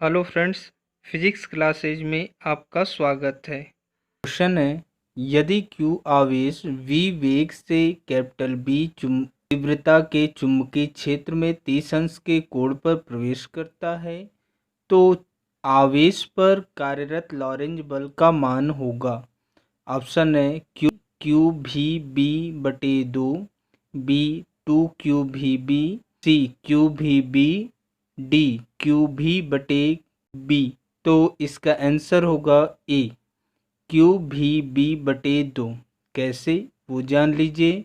Hello friends, physics classes में आपका स्वागत है। क्वेश्चन है, यदि Q आवेश V वेग से कैपिटल B तीव्रता के चुंबकीय क्षेत्र में 30 अंश के कोण पर प्रवेश करता है तो आवेश पर कार्यरत लॉरेंज बल का मान होगा। ऑप्शन है क्यू भी बी बटे 2, बी 2 QV B, सी QV डी QV/B। तो इसका आंसर होगा ए QV/2। कैसे, वो जान लीजिए।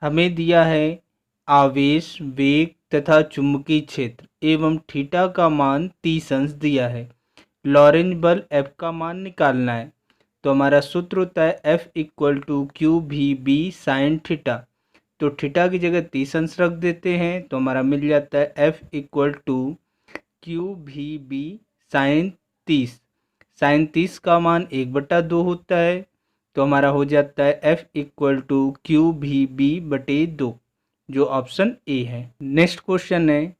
हमें दिया है आवेश, वेग तथा चुंबकीय क्षेत्र एवं थीटा का मान 30 अंश दिया है। लॉरेंज बल F का मान निकालना है तो हमारा सूत्र होता है F = QV/B sin थीटा। तो थीटा की जगह 30 अंश रख देते हैं तो हमारा मिल जाता है F = QV/B sin 30। sin 30 का मान 1/2 होता है तो हमारा हो जाता है F = QV/B/2, जो ऑप्शन ए है। नेक्स्ट क्वेश्चन है,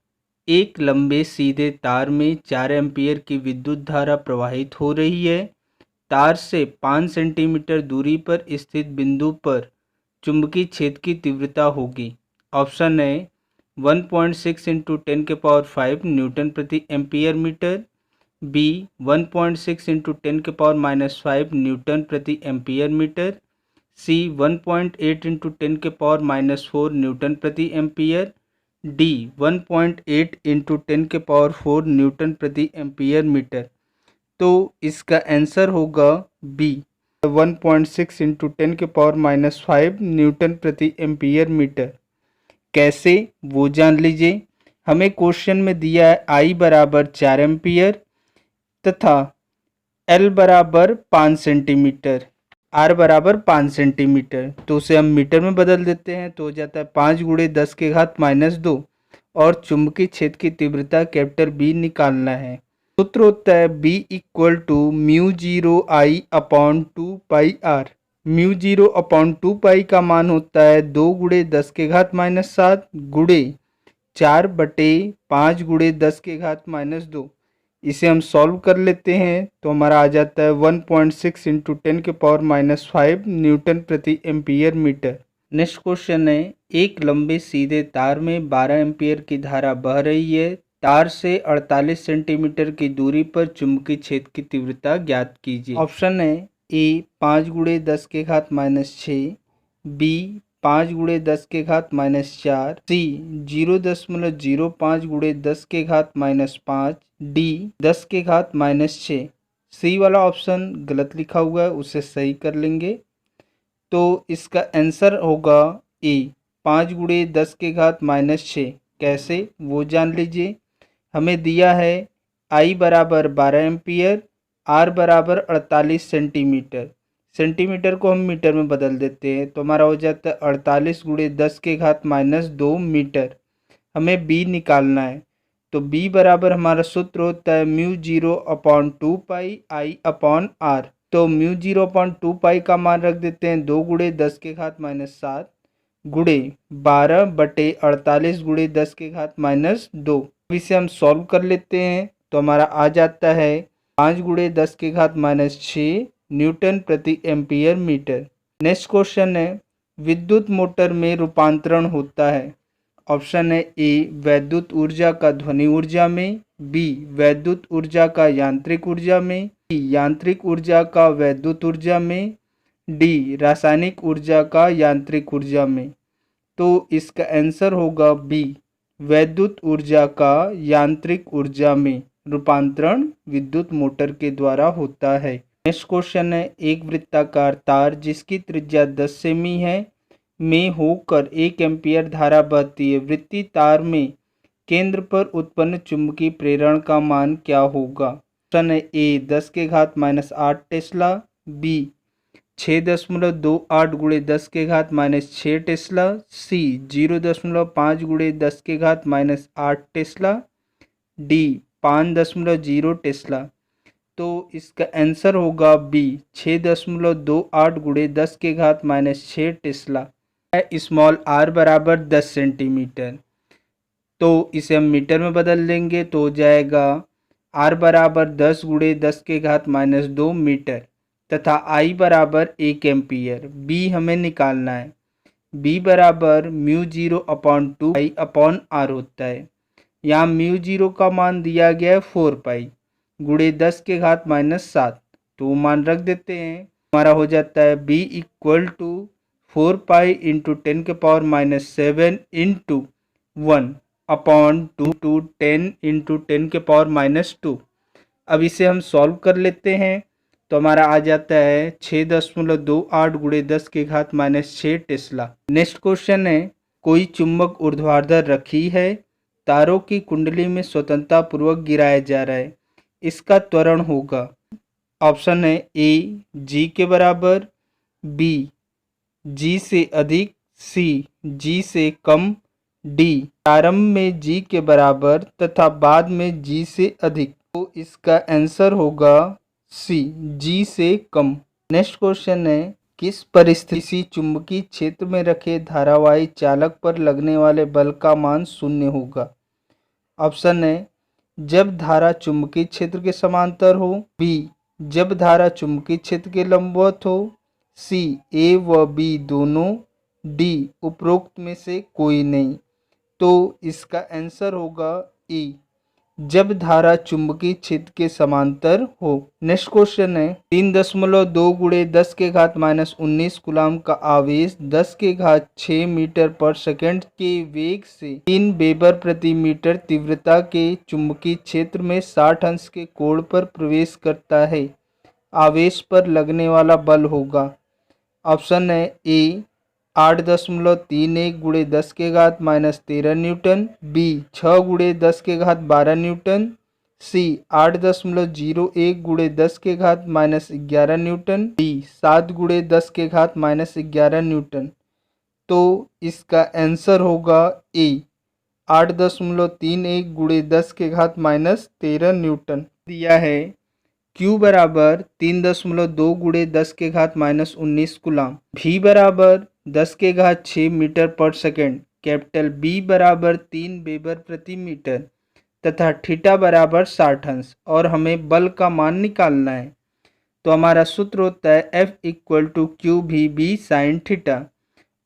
एक लंबे सीधे तार में 4 एम्पीयर की विद्युत धारा प्रवाहित हो रही है। तार से 5 सेंटीमीटर दूरी पर स्थित बिंदु पर चुंबकीय क्षेत्र की तीव्रता होगी। ऑप्शन है 1.6 × 10⁵ न्यूटन प्रति एम्पियर मीटर, बी 1.6 × 10⁻⁵ न्यूटन प्रति एम्पियर मीटर, सी 1.8 × 10⁻⁴ न्यूटन प्रति एम्पियर, डी 1.8 × 10⁴ न्यूटन प्रति एम्पियर मीटर। तो इसका आंसर होगा बी 1.6 × 10⁻⁵ न्यूटन प्रति एम्पियर मीटर। कैसे, वो जान लीजिए। हमें क्वेश्चन में दिया है I = 4 एम्पियर तथा L = 5 सेंटीमीटर, R = 5 सेंटीमीटर। तो उसे हम मीटर में बदल देते हैं तो हो जाता है 5 × 10⁻⁻2 और चुंबकीय क्षेत्र की तीव्रता कैपिटल B निकालना है। सूत्र होता है B = μ0I/2πr। μ0/2π का मान होता है 2 × 10⁻⁷ गुणे 4/5 × 10⁻²। इसे हम सॉल्व कर लेते हैं तो हमारा आ जाता है 1.6 × 10⁻⁵ न्यूटन प्रति एम्पियर मीटर। नेक्स्ट क्वेश्चन है, एक लंबे सीधे तार में 12 एम्पियर की धारा बह रही है। तार से 48 सेंटीमीटर की दूरी पर चुंबकीय क्षेत्र की तीव्रता ज्ञात कीजिए। ऑप्शन है ए 5 × 10⁻⁶, बी 5 × 10⁻⁴, सी 0.05 × 10⁻5, डी 10⁻6। सी वाला ऑप्शन गलत लिखा हुआ है, उसे सही कर लेंगे। तो इसका आंसर होगा ए 5 × 10⁻⁶। कैसे, वो जान लीजिए। हमें दिया है I = 12 ampere, R = 48 centimetre. Centimetre को हम मीटर में बदल देते हैं तो हमारा हो जाता है 48 × 10⁻² मीटर। हमें B निकालना है तो B बराबर हमारा सूत्र होता है μ0/2πI/R। तो μ0/2π का मान रख देते हैं 2 × 10⁻⁷ गुणे 12/48 × 10⁻²। इसे हम सॉल्व कर लेते हैं तो हमारा आ जाता है 5 × 10⁻6 न्यूटन प्रति एम्पियर मीटर। नेक्स्ट क्वेश्चन है, विद्युत मोटर में रूपांतरण होता है। ऑप्शन है ए वैद्युत ऊर्जा का ध्वनि ऊर्जा में, बी वैद्युत ऊर्जा का यांत्रिक ऊर्जा में, सी यांत्रिक ऊर्जा का वैद्युत ऊर्जा में, डी रासायनिक ऊर्जा का यांत्रिक ऊर्जा में। तो इसका आंसर होगा बी वैद्युत ऊर्जा का यांत्रिक ऊर्जा में रूपांतरण विद्युत मोटर के द्वारा होता है। नेक्स्ट क्वेश्चन है, एक वृत्ताकार तार जिसकी त्रिज्या 10 सेमी है में होकर 1 एम्पियर धारा बहती है। वृत्तीय तार में केंद्र पर उत्पन्न चुंबकीय प्रेरण का मान क्या होगा। ऑप्शन है A 10⁻⁸ tesla, B 6.28 × 10⁻⁶ tesla, C 0.5 × 10⁻8 tesla, D 5.0 tesla. तो इसका आंसर होगा B 6.28 × 10⁻⁶ tesla. Small r = 10 centimetre. तो इसे हम मीटर में बदल लेंगे तो हो जाएगा R बराबर 10 गुणे 10 के घात माइनस 2 मीटर तथा I बराबर 1 एम्पियर। B हमें निकालना है। B बराबर म्यू 0/2 पाई अपॉन R होता है। यहाँ म्यू 0 का मान दिया गया है 4 पाई गुणे 10 के घात माइनस 7, तो वो मान रख देते हैं। हमारा हो जाता है B equal to 4 pi into 10 के power minus 7 into 1 upon 2 to 10 into 10 के पावर माइनस 2। अब इसे हम सॉल्व कर लेते हैं तो हमारा आ जाता है 6.28 गुणे 10 के घात माइनस 6 टेस्ला। नेक्स्ट क्वेश्चन है, कोई चुंबक ऊर्ध्वाधर रखी है, तारों की कुंडली में स्वतंत्रता पूर्वक गिराया जा रहा है, इसका त्वरण होगा। ऑप्शन है ए जी के बराबर, बी जी से अधिक, सी जी से कम, डी प्रारंभ में जी के बराबर तथा बाद में जी से अधिक। तो इसका आंसर होगा सी जी से कम। नेक्स्ट क्वेश्चन है, किस परिस्थिति चुंबकीय क्षेत्र में रखे धारावाही चालक पर लगने वाले बल का मान शून्य होगा। ऑप्शन है जब धारा चुंबकीय क्षेत्र के समांतर हो, बी जब धारा चुंबकीय क्षेत्र के लंबवत हो, सी ए व बी दोनों, डी उपरोक्त में से कोई नहीं। तो इसका आंसर होगा ई जब धारा चुंबकीय क्षेत्र के समांतर हो। नेक्स्ट क्वेश्चन है, 3.2 गुणे 10 के घात माइनस 19 कूलाम का आवेश 10 के घात 6 मीटर पर सेकंड के वेग से 3 वेबर प्रति मीटर तीव्रता के चुंबकीय क्षेत्र में 60 अंश के कोण पर प्रवेश करता है, आवेश पर लगने वाला बल होगा। ऑप्शन है ए 8.31 गुणे 10 के घात माइनस 13 न्यूटन, बी 6 गुणे 10 के घात 12 न्यूटन, सी 8.01 गुणे 10 के घात माइनस 11 न्यूटन, डी 7 गुणे 10 के घात माइनस 11 न्यूटन। तो इसका आंसर होगा ए 8.31 गुणे 10 के घात माइनस 13 न्यूटन दिया है। Q बराबर 3.2 गुणे 10 के घात माइनस 19 कूलाम, V बराबर 10 के घात 6 मीटर पर सेकंड, कैपिटल B बराबर 3 वेबर प्रति मीटर तथा थीटा बराबर 60 अंश, और हमें बल का मान निकालना है। तो हमारा सूत्र होता है F इक्वल टू क्यू भी बी साइन थीटा।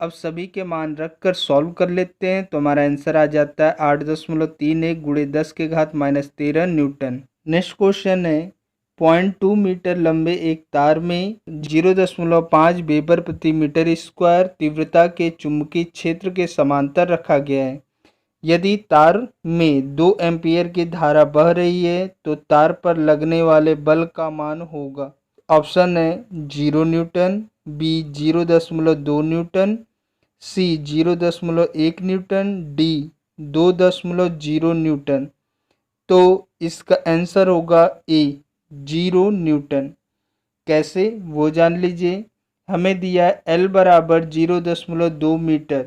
अब सभी के मान रख कर सॉल्व कर लेते हैं तो हमारा आंसर आ जाता है 8.31 गुणे 10 के घात माइनस 13 न्यूटन। नेक्स्ट क्वेश्चन है, 0.2 मीटर लंबे एक तार में 0.5 वेबर प्रति मीटर स्क्वायर तीव्रता के चुंबकीय क्षेत्र के समांतर रखा गया है। यदि तार में 2 एम्पियर की धारा बह रही है तो तार पर लगने वाले बल का मान होगा। ऑप्शन है 0 न्यूटन, बी 0.2 न्यूटन, सी 0.1 न्यूटन, डी 2.0 न्यूटन। तो इसका आंसर होगा ए 0 न्यूटन। कैसे वो जान लीजिए। हमें दिया है L बराबर 0.2 मीटर,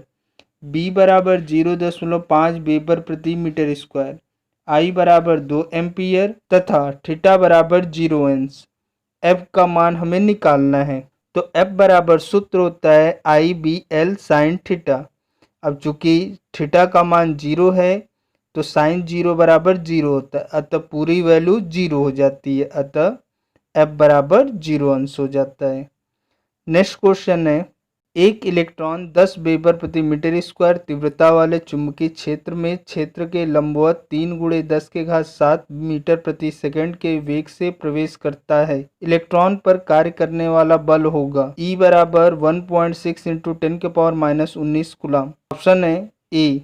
B बराबर 0.5 वेबर प्रति मीटर स्क्वायर, I बराबर 2 एम्पियर तथा थीटा बराबर 0 अंश। F का मान हमें निकालना है। तो F बराबर सूत्र होता है IBL साइन थीटा। अब चूंकि थीटा का मान 0 है तो साइन 0 बराबर 0 होता है, अतः पूरी वैल्यू 0 हो जाती है, अतः F बराबर 0 अंश हो जाता है। नेक्स्ट क्वेश्चन है, एक इलेक्ट्रॉन 10 वेबर प्रति मीटर स्क्वायर तीव्रता वाले चुंबकीय क्षेत्र में क्षेत्र के लंबवत 3 गुणे 10 के घात 7 मीटर प्रति सेकंड के वेग से प्रवेश करता है। इलेक्ट्रॉन पर कार्य करने वाला बल होगा E बराबर 1.6 इंटू 10 के पावर माइनस 19 कूलाम। ऑप्शन है ए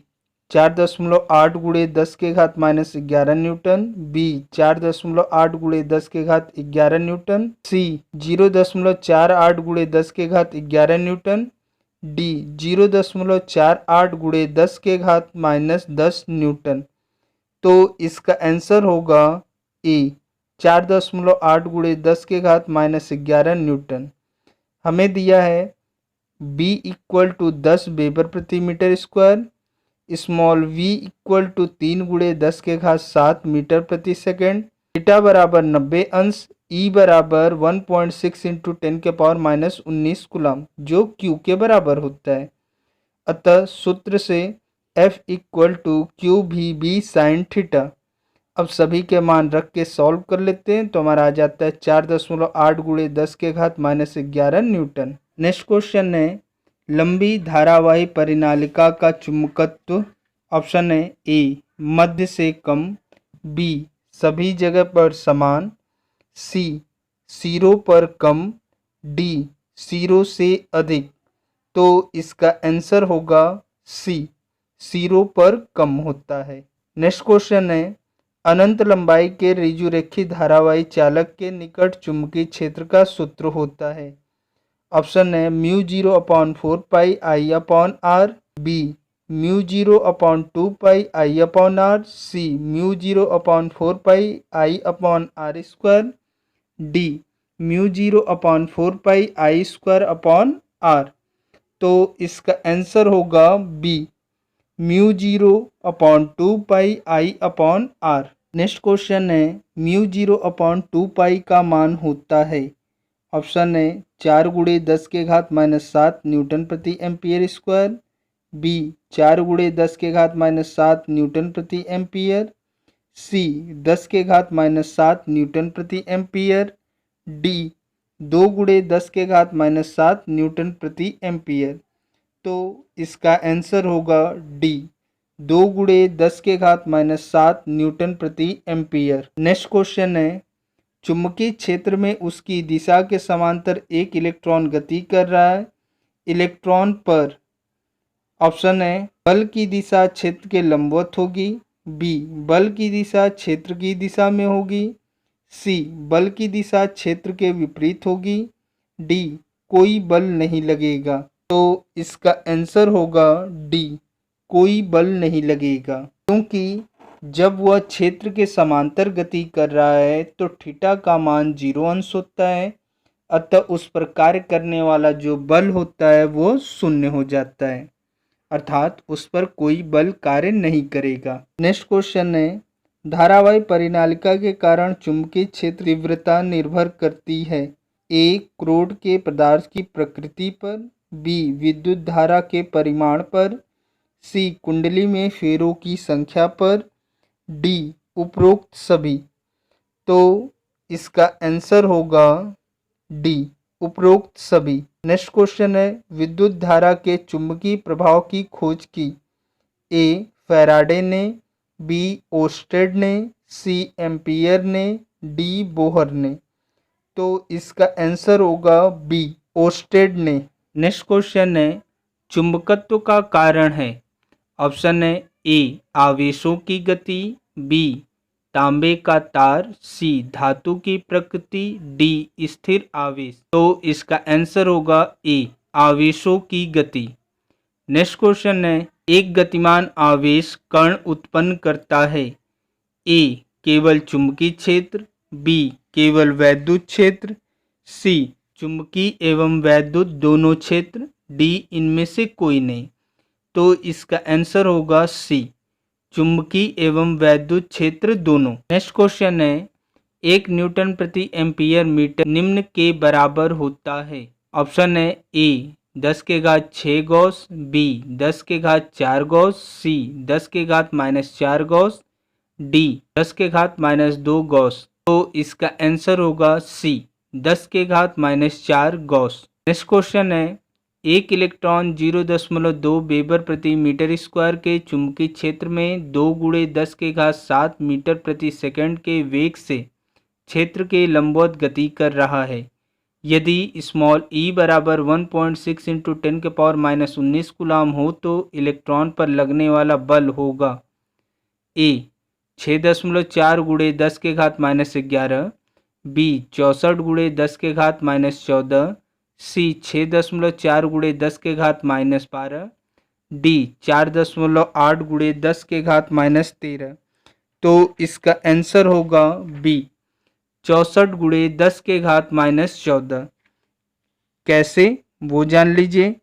4.8 गुणे 10 के घात माइनस 11 न्यूटन, बी 4.8 गुणे 10 के घात 11 न्यूटन, सी 0.48 गुणे 10 के घात 11 न्यूटन, डी 0.48 गुणे 10 के घात माइनस 10 न्यूटन। तो इसका आंसर होगा ए 4.8 गुणे 10 के घात माइनस 11 न्यूटन। हमें दिया है B इक्वल टू 10 वेबर प्रति metre square, small v equal to 3 गुणे 10 के घात 7 मीटर प्रति सेकेंड, थीटा बराबर 90 अंश, E बराबर 1.6 इंटू 10 के पावर माइनस 19 कूलाम, जो Q के बराबर होता है। अतः सूत्र से F इक्वल टू क्यू भी बी साइन थीटा। अब सभी के मान रख के सॉल्व कर लेते हैं तो हमारा आ जाता है 4.8 गुणे 10 के घात -11 न्यूटन। नेक्स्ट क्वेश्चन है लंबी धारावाही परिनालिका का चुंबकत्व। ऑप्शन है ए मध्य से कम, बी सभी जगह पर समान, सी सिरों पर कम, डी सिरों से अधिक। तो इसका आंसर होगा सी सिरों पर कम होता है। नेक्स्ट क्वेश्चन है अनंत लंबाई के ऋजुरेखी धारावाही चालक के निकट चुंबकीय क्षेत्र का सूत्र होता है। ऑप्शन है μ0/4πI/r, बी μ0/2πI/r, सी μ0/4πI/r², डी μ0/4πI²/r। तो इसका आंसर होगा बी μ0/2πI/r। नेक्स्ट क्वेश्चन है μ0/2π का मान होता है। ऑप्शन है 4 गुणे 10 के घात -7 न्यूटन प्रति एम्पियर स्क्वायर, बी 4 गुणे 10 के घात -7 न्यूटन प्रति एम्पियर, सी 10 के घात -7 न्यूटन प्रति एम्पियर, डी 2 गुणे 10 के घात -7 न्यूटन प्रति एम्पियर। तो इसका आंसर होगा डी 2 गुणे 10 के घात -7 न्यूटन प्रति एम्पियर। नेक्स्ट क्वेश्चन है चुंबकीय क्षेत्र में उसकी दिशा के समांतर एक इलेक्ट्रॉन गति कर रहा है। इलेक्ट्रॉन पर ऑप्शन है बल की दिशा क्षेत्र के लंबवत होगी, बी बल की दिशा क्षेत्र की दिशा में होगी, सी बल की दिशा क्षेत्र के विपरीत होगी, डी कोई बल नहीं लगेगा। तो इसका आंसर होगा डी कोई बल नहीं लगेगा, क्योंकि जब वह क्षेत्र के समांतर गति कर रहा है तो थीटा का मान 0 अंश होता है, अतः उस पर कार्य करने वाला जो बल होता है वो शून्य हो जाता है, अर्थात उस पर कोई बल कार्य नहीं करेगा। नेक्स्ट क्वेश्चन है धारावाही परिनालिका के कारण चुंबकीय क्षेत्र तीव्रता निर्भर करती है। ए क्रोड के पदार्थ की प्रकृति पर, बी विद्युत धारा के परिमाण पर, सी कुंडली में फेरों की संख्या पर, डी उपरोक्त सभी। तो इसका आंसर होगा डी उपरोक्त सभी। नेक्स्ट क्वेश्चन है विद्युत धारा के चुंबकीय प्रभाव की खोज की। ए फैराडे ने, बी ओस्टेड ने, सी एम्पियर ने, डी बोहर ने। तो इसका आंसर होगा बी ओस्टेड ने। नेक्स्ट क्वेश्चन है चुंबकत्व का कारण है। ऑप्शन है ए आवेशों की गति, बी तांबे का तार, सी धातु की प्रकृति, डी स्थिर आवेश। तो इसका आंसर होगा ए आवेशों की गति। नेक्स्ट क्वेश्चन है एक गतिमान आवेश कण उत्पन्न करता है। ए केवल चुंबकीय क्षेत्र, बी केवल वैद्युत क्षेत्र, सी चुंबकीय एवं वैद्युत दोनों क्षेत्र, डी इनमें से कोई नहीं। तो इसका आंसर होगा सी चुंबकीय एवं वैद्युत क्षेत्र दोनों। नेक्स्ट क्वेश्चन है 1 न्यूटन प्रति एम्पियर मीटर निम्न के बराबर होता है। ऑप्शन है ए 10 के घात 6 गॉस, बी 10 के घात 4 गॉस, सी 10 के घात -4 गॉस, डी 10 के घात -2 गॉस। तो इसका आंसर होगा सी 10 के घात -4 गॉस। नेक्स्ट क्वेश्चन है एक इलेक्ट्रॉन 0.2 वेबर प्रति मीटर स्क्वायर के चुंबकीय क्षेत्र में 2 गुणे 10 के घात 7 मीटर प्रति सेकंड के वेग से क्षेत्र के लंबवत गति कर रहा है। यदि स्मॉल ई बराबर 1.6 × 10⁻⁻19 कूलाम हो तो इलेक्ट्रॉन पर लगने वाला बल होगा ए 6.4 गुणे 10 के घात -11, बी 64 गुणे 10 के घात -14, सी 6.4 गुणे 10 के घात -12, डी 4.8 गुणे 10 के घात -13। तो इसका आंसर होगा बी 64 गुणे 10 के घात -14। कैसे वो जान लीजिए।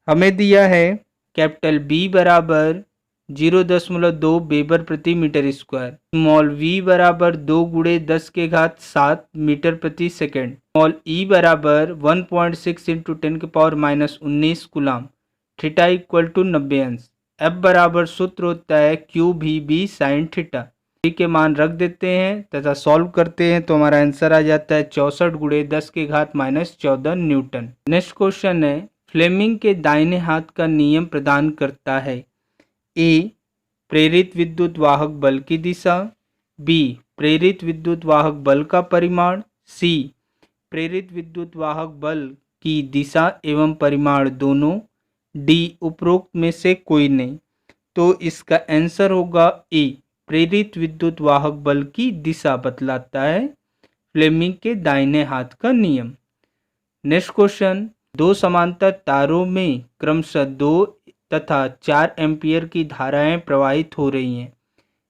हमें दिया है कैपिटल बी बराबर 0.2 वेबर प्रति मीटर स्क्वायर, स्मॉल वी बराबर 2 गुणे 10 के घात 7 मीटर प्रति सेकंड, स्मॉल ई बराबर 1.6 × 10⁻⁻19 कूलाम, थीटा इक्वल टू 90 अंश। एफ बराबर सूत्र होता है क्यू भी बी साइन थीटा। के मान रख देते हैं तथा सॉल्व करते हैं तो हमारा आंसर आ जाता है 64 गुणे 10 के घात -14 न्यूटन। नेक्स्ट क्वेश्चन है, फ्लेमिंग के दाहिने हाथ का नियम प्रदान करता है। ए, प्रेरित विद्युत वाहक बल की दिशा। बी, प्रेरित विद्युत वाहक बल का परिमाण। सी, प्रेरित विद्युत वाहक बल की दिशा एवं परिमाण दोनों। डी, उपरोक्त में से कोई नहीं। तो इसका आंसर होगा ए, प्रेरित विद्युत वाहक बल की दिशा बतलाता है फ्लेमिंग के दाहिने हाथ का नियम। नेक्स्ट क्वेश्चन, दो समांतर तारों में क्रमशः 2 तथा 4 एम्पियर की धाराएं प्रवाहित हो रही हैं।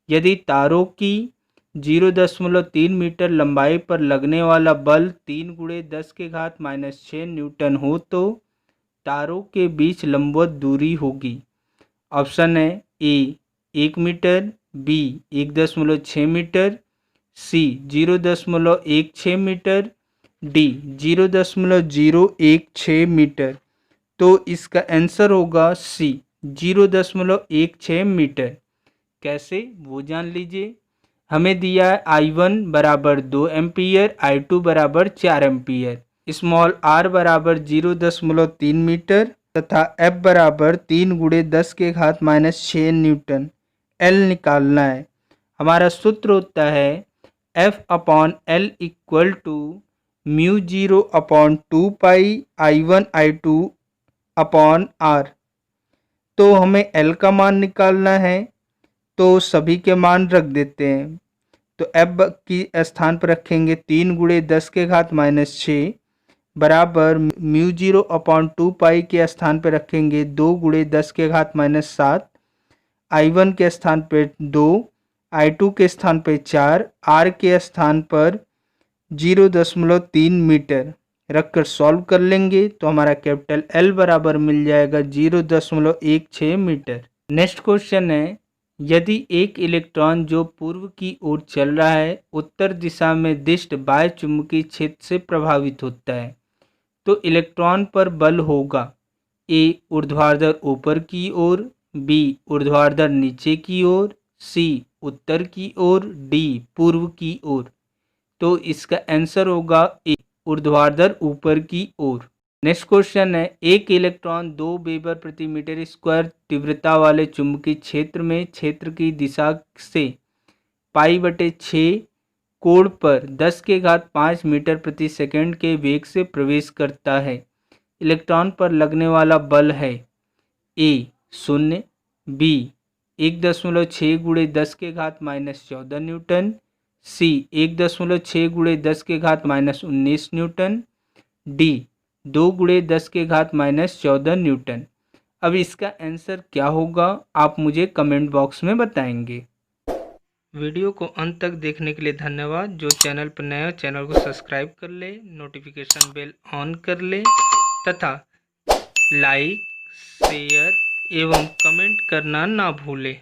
यदि तारों की 0.3 मीटर लंबाई पर लगने वाला बल 3 गुणे 10 के घात -6 न्यूटन हो तो तारों के बीच लंबवत दूरी होगी। ऑप्शन है ए 1 मीटर, बी 1.6 मीटर, सी 0.16 मीटर, डी 0.016 मीटर। तो इसका आंसर होगा सी 0.16 मीटर। कैसे, वो जान लीजिए। हमें दिया है I1 बराबर 2 एम्पियर, I2 बराबर 4 एम्पियर, स्मॉल r बराबर 0.3 मीटर तथा F बराबर 3 गुणे 10 के घात -6 न्यूटन। L निकालना है। हमारा सूत्र होता है F/L equal to μ0/2 pi I1 I2 upon R। तो हमें L का मान निकालना है, तो सभी के मान रख देते हैं। तो F की स्थान पर रखेंगे 3 गुणे 10 के घात -6 बराबर μ0/2 पाई के स्थान पर रखेंगे 2 गुणे 10 के घात -7, I1 के स्थान पर 2, I2 के स्थान पर 4, R के स्थान पर 0.3 मीटर रखकर सॉल्व कर लेंगे तो हमारा कैपिटल L बराबर मिल जाएगा 0.16 मीटर। नेक्स्ट क्वेश्चन है, यदि एक इलेक्ट्रॉन जो पूर्व की ओर चल रहा है उत्तर दिशा में दिष्ट बाह्य चुंबकीय क्षेत्र से प्रभावित होता है तो इलेक्ट्रॉन पर बल होगा ए ऊर्ध्वाधर ऊपर की ओर, बी ऊर्ध्वाधर नीचे की ओर, सी उत्तर की ओर, डी पूर्व की ओर। तो इसका आंसर होगा ए ऊर्ध्वाधर ऊपर की ओर। नेक्स्ट क्वेश्चन है, एक इलेक्ट्रॉन 2 वेबर प्रति मीटर स्क्वायर तीव्रता वाले चुंबकीय क्षेत्र में क्षेत्र की दिशा से π/6 कोण पर 10 के घात 5 मीटर प्रति सेकंड के वेग से प्रवेश करता है। इलेक्ट्रॉन पर लगने वाला बल है ए 0, बी 1.6 गुणे 10 के घात -14 न्यूटन, सी 1.6 गुणे 10 के घात -19 न्यूटन, डी 2 गुणे 10 के घात -14 न्यूटन। अब इसका आंसर क्या होगा आप मुझे कमेंट बॉक्स में बताएंगे। वीडियो को अंत तक देखने के लिए धन्यवाद। जो चैनल पर नया हो चैनल को सब्सक्राइब कर ले, नोटिफिकेशन बेल ऑन कर ले तथा लाइक, शेयर एवं कमेंट करना ना भूले।